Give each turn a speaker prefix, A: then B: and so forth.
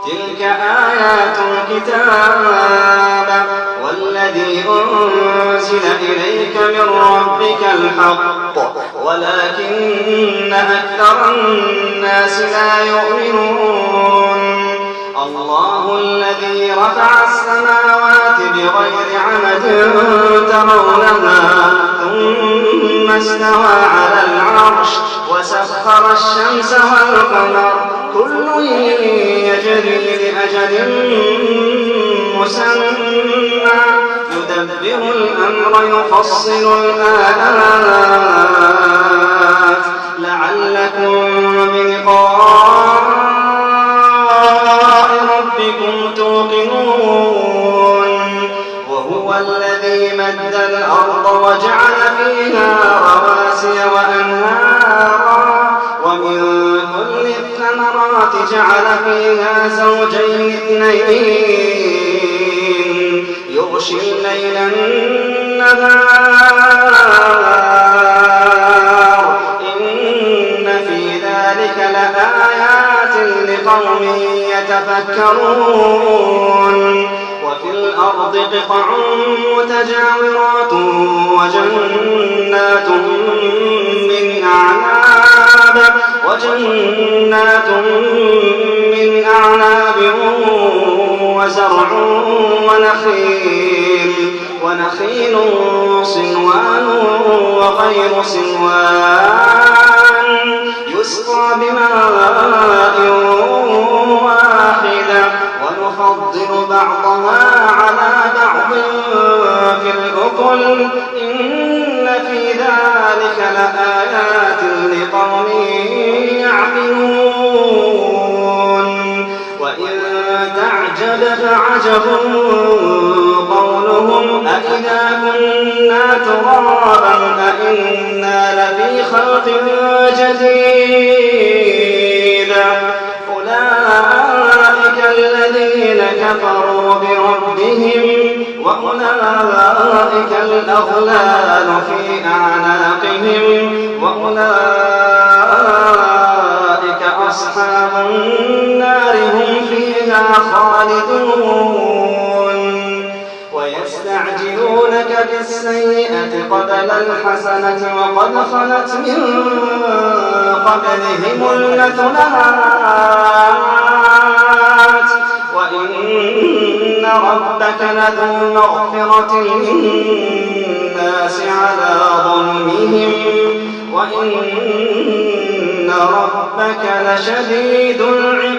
A: تلك آيات الكتاب والذي أنزل إليك من ربك الحق ولكن أكثر الناس لا يؤمنون. الله الذي رفع السماوات بغير عمد ترونها ثم استوى على العرش وسخر الشمس والقمر كل يجري لأجل مسمى يدبر الأمر يفصل الآيات لعلكم بلقاء ربكم توقنون. وهو الذي مد الأرض وجعل فيها رواسي وأنهارا ومن كل الثمرات جعل فيها زوجين اثنين يغشي الليل النهار إن في ذلك لآيات لقوم يتفكرون. وفي الأرض قطع متجاورات وجنات من أعناب وزرع ونخيل صنوان وغير صنوان يسقى بماء واحد ونفضل بعضها على بعض في الأكل إن في ذلك لآيات لقوم يعقلون. وإن تعجب فعجب قولهم أإذا كنا ترابا أإنا لفي خلق جديد أولئك الذين كفروا بربهم وأولئك الأغلال في أعناقهم وأولئك أصحاب النار هم فيها خالدون. ويستعجلونك بالسيئة قبل الحسنة وقد خلت من قبلهم المثلات وإن ربك لذو مغفرة للناس على ظلمهم وإن ربك لشديد العقاب.